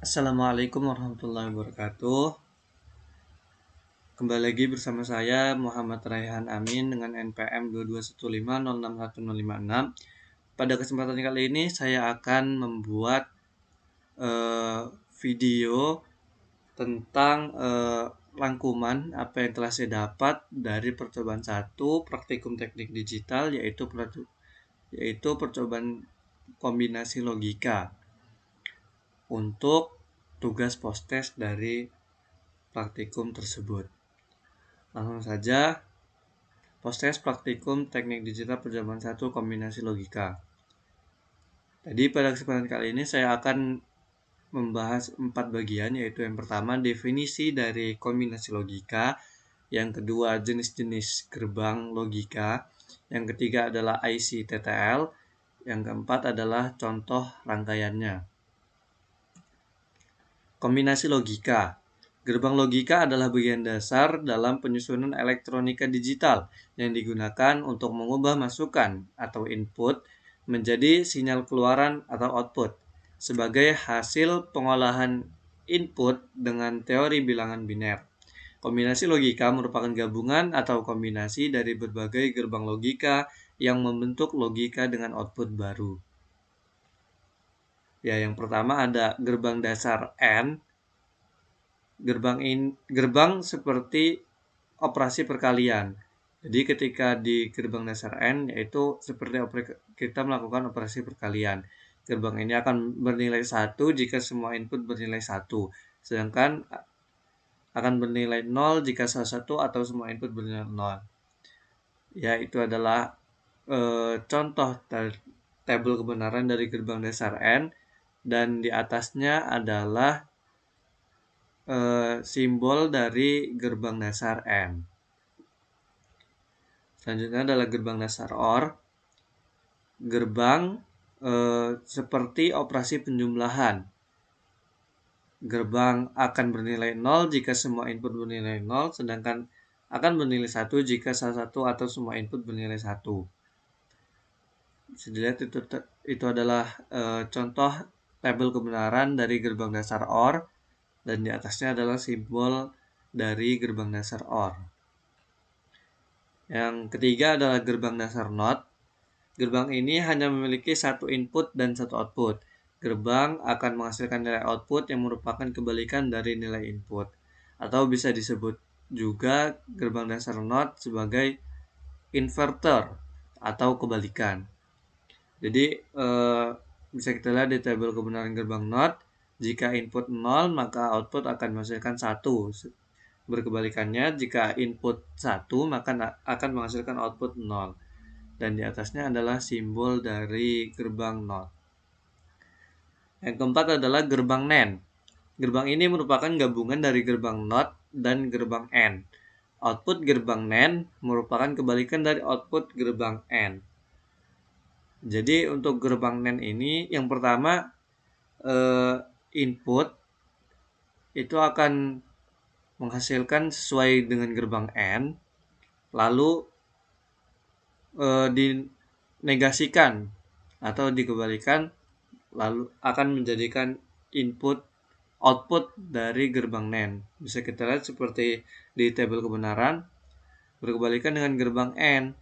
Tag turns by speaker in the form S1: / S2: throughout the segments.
S1: Assalamualaikum warahmatullahi wabarakatuh. Kembali lagi bersama saya Muhammad Raihan Amin dengan NPM 2215061056. Pada kesempatan kali ini saya akan membuat video tentang rangkuman apa yang telah saya dapat dari percobaan 1 praktikum teknik digital yaitu percobaan kombinasi logika untuk tugas postes dari praktikum tersebut. Langsung saja, postes praktikum teknik digital percobaan 1 kombinasi logika. Jadi pada kesempatan kali ini saya akan membahas 4 bagian, yaitu yang pertama definisi dari kombinasi logika, yang kedua jenis-jenis gerbang logika, yang ketiga adalah IC TTL, yang keempat adalah contoh rangkaiannya. Kombinasi logika. Gerbang logika adalah bagian dasar dalam penyusunan elektronika digital yang digunakan untuk mengubah masukan atau input menjadi sinyal keluaran atau output sebagai hasil pengolahan input dengan teori bilangan biner. Kombinasi logika merupakan gabungan atau kombinasi dari berbagai gerbang logika yang membentuk logika dengan output baru. Ya, yang pertama ada gerbang dasar AND. Gerbang seperti operasi perkalian. Jadi ketika di gerbang dasar AND yaitu seperti kita melakukan operasi perkalian. Gerbang ini akan bernilai 1 jika semua input bernilai 1. Sedangkan akan bernilai 0 jika salah satu atau semua input bernilai 0. Ya, itu adalah contoh tabel kebenaran dari gerbang dasar AND, dan di atasnya adalah simbol dari gerbang dasar AND. Selanjutnya adalah gerbang dasar OR. Gerbang seperti operasi penjumlahan. Gerbang akan bernilai 0 jika semua input bernilai 0, sedangkan akan bernilai 1 jika salah satu atau semua input bernilai 1. Bisa dilihat itu adalah contoh tabel kebenaran dari gerbang dasar OR, dan di atasnya adalah simbol dari gerbang dasar OR. Yang ketiga adalah gerbang dasar NOT. Gerbang ini hanya memiliki satu input dan satu output. Gerbang akan menghasilkan nilai output yang merupakan kebalikan dari nilai input. Atau bisa disebut juga gerbang dasar NOT sebagai inverter atau kebalikan. Jadi bisa kita lihat di tabel kebenaran gerbang NOT, jika input 0 maka output akan menghasilkan 1. Berkebalikannya, jika input 1 maka akan menghasilkan output 0. Dan di atasnya adalah simbol dari gerbang NOT. Yang keempat adalah gerbang NAND. Gerbang ini merupakan gabungan dari gerbang NOT dan gerbang AND. Output gerbang NAND merupakan kebalikan dari output gerbang AND. Jadi untuk gerbang NAND ini, yang pertama input itu akan menghasilkan sesuai dengan gerbang AND, lalu dinegasikan atau dikebalikan, lalu akan menjadikan output dari gerbang NAND. Bisa kita lihat seperti di tabel kebenaran, berkebalikan dengan gerbang AND,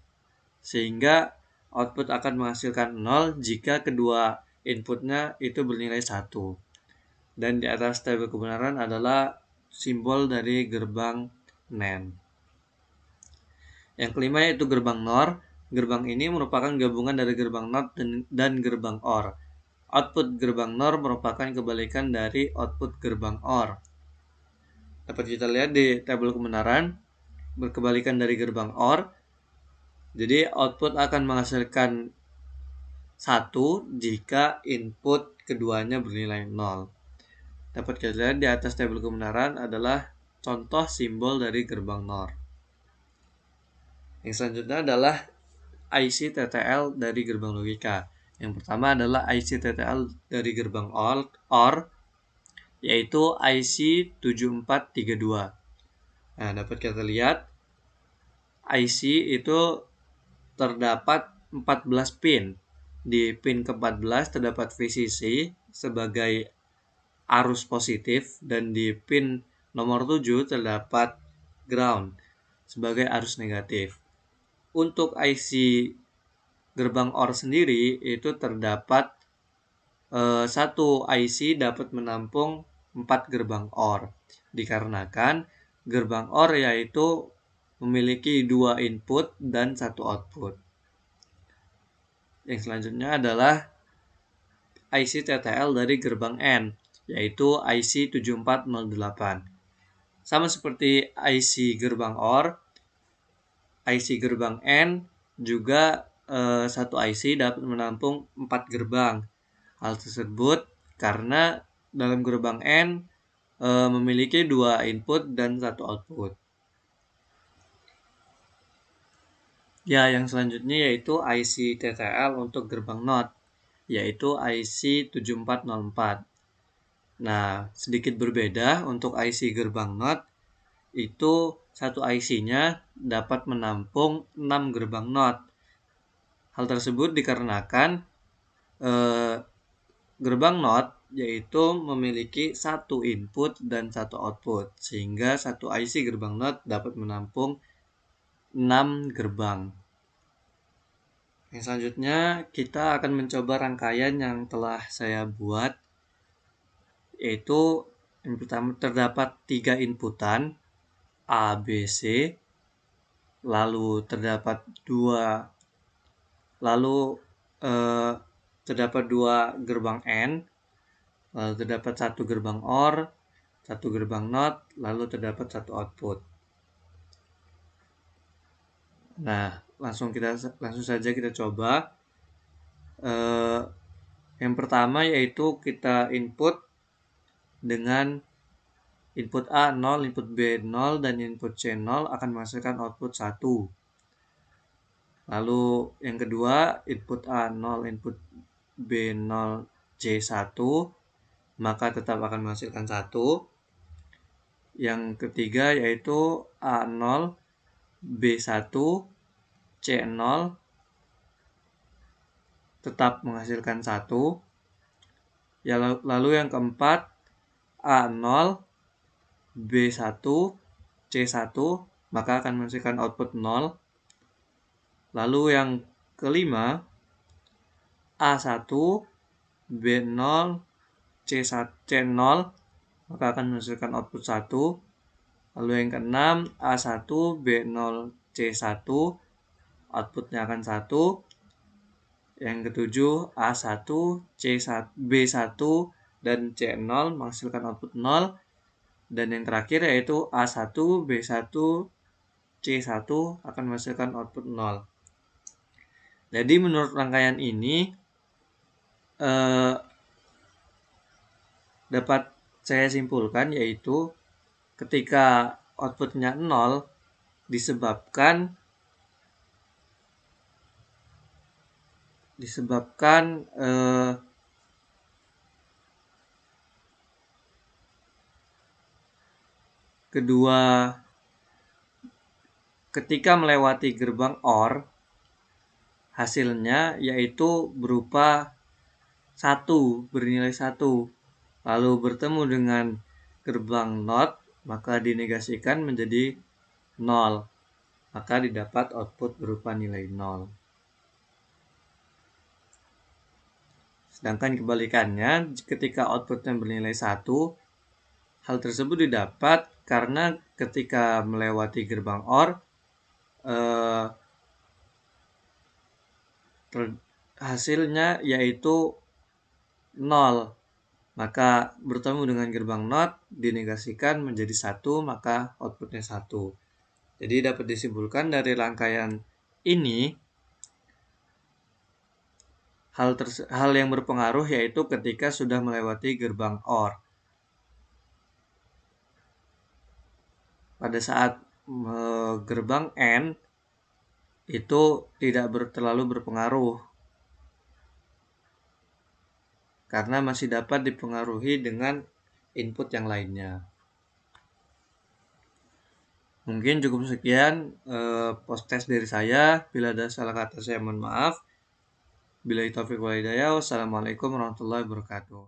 S1: sehingga output akan menghasilkan 0 jika kedua inputnya itu bernilai 1. Dan di atas tabel kebenaran adalah simbol dari gerbang NAND. Yang kelima yaitu gerbang NOR. Gerbang ini merupakan gabungan dari gerbang NOT dan gerbang OR. Output gerbang NOR merupakan kebalikan dari output gerbang OR. Dapat kita lihat di tabel kebenaran, berkebalikan dari gerbang OR. Jadi output akan menghasilkan 1 jika input keduanya bernilai 0. Dapat kita lihat di atas tabel kebenaran adalah contoh simbol dari gerbang NOR. Yang selanjutnya adalah IC TTL dari gerbang logika. Yang pertama adalah IC TTL dari gerbang OR, yaitu IC 7432. Nah, dapat kita lihat IC itu terdapat 14 pin. Di pin ke-14 terdapat VCC sebagai arus positif dan di pin nomor 7 terdapat ground sebagai arus negatif. Untuk IC gerbang OR sendiri itu terdapat satu IC dapat menampung 4 gerbang OR dikarenakan gerbang OR yaitu memiliki 2 input dan 1 output. Yang selanjutnya adalah IC TTL dari gerbang N, yaitu IC 7408. Sama seperti IC gerbang OR, IC gerbang N juga satu IC dapat menampung 4 gerbang. Hal tersebut karena dalam gerbang N memiliki 2 input dan 1 output. Ya, yang selanjutnya yaitu IC TTL untuk gerbang NOT, yaitu IC 7404. Nah, sedikit berbeda untuk IC gerbang NOT, itu satu IC-nya dapat menampung 6 gerbang NOT. Hal tersebut dikarenakan gerbang NOT yaitu memiliki satu input dan satu output, sehingga satu IC gerbang NOT dapat menampung 6 gerbang. Yang selanjutnya kita akan mencoba rangkaian yang telah saya buat, yaitu yang pertama terdapat 3 inputan A, B, C, lalu terdapat 2 gerbang N, lalu terdapat 1 gerbang OR, 1 gerbang NOT, lalu terdapat 1 output. Nah, langsung saja kita coba. Yang pertama yaitu kita input dengan input A 0, input B 0, dan input C 0 akan menghasilkan output 1. Lalu yang kedua, input A 0, input B 0, C 1, maka tetap akan menghasilkan 1. Yang ketiga yaitu A 0, B 1, C 0, tetap menghasilkan 1. Ya, lalu yang keempat, A 0, B 1, C 1, maka akan menghasilkan output 0. Lalu yang kelima, A 1, B 0, C 0, maka akan menghasilkan output 1. Lalu yang keenam, A 1, B 0, C 1, outputnya akan 1. Yang ketujuh, A 1, B 1, dan C 0 menghasilkan output 0. Dan yang terakhir yaitu A 1, B 1, C 1 akan menghasilkan output 0. Jadi menurut rangkaian ini dapat saya simpulkan yaitu ketika outputnya 0 disebabkan ketika melewati gerbang OR, hasilnya yaitu berupa 1, bernilai 1. Lalu bertemu dengan gerbang NOT, maka dinegasikan menjadi 0. Maka didapat output berupa nilai 0. Sedangkan kebalikannya, ketika outputnya bernilai 1, hal tersebut didapat karena ketika melewati gerbang OR, hasilnya yaitu 0. Maka bertemu dengan gerbang NOT, dinegasikan menjadi 1, maka outputnya 1. Jadi dapat disimpulkan dari rangkaian ini, hal yang berpengaruh yaitu ketika sudah melewati gerbang OR. Pada saat gerbang N itu tidak terlalu berpengaruh karena masih dapat dipengaruhi dengan input yang lainnya. Mungkin cukup sekian post test dari saya. Bila ada salah kata saya mohon maaf. Billahi taufiq wal hidayah. Wassalamualaikum warahmatullahi wabarakatuh.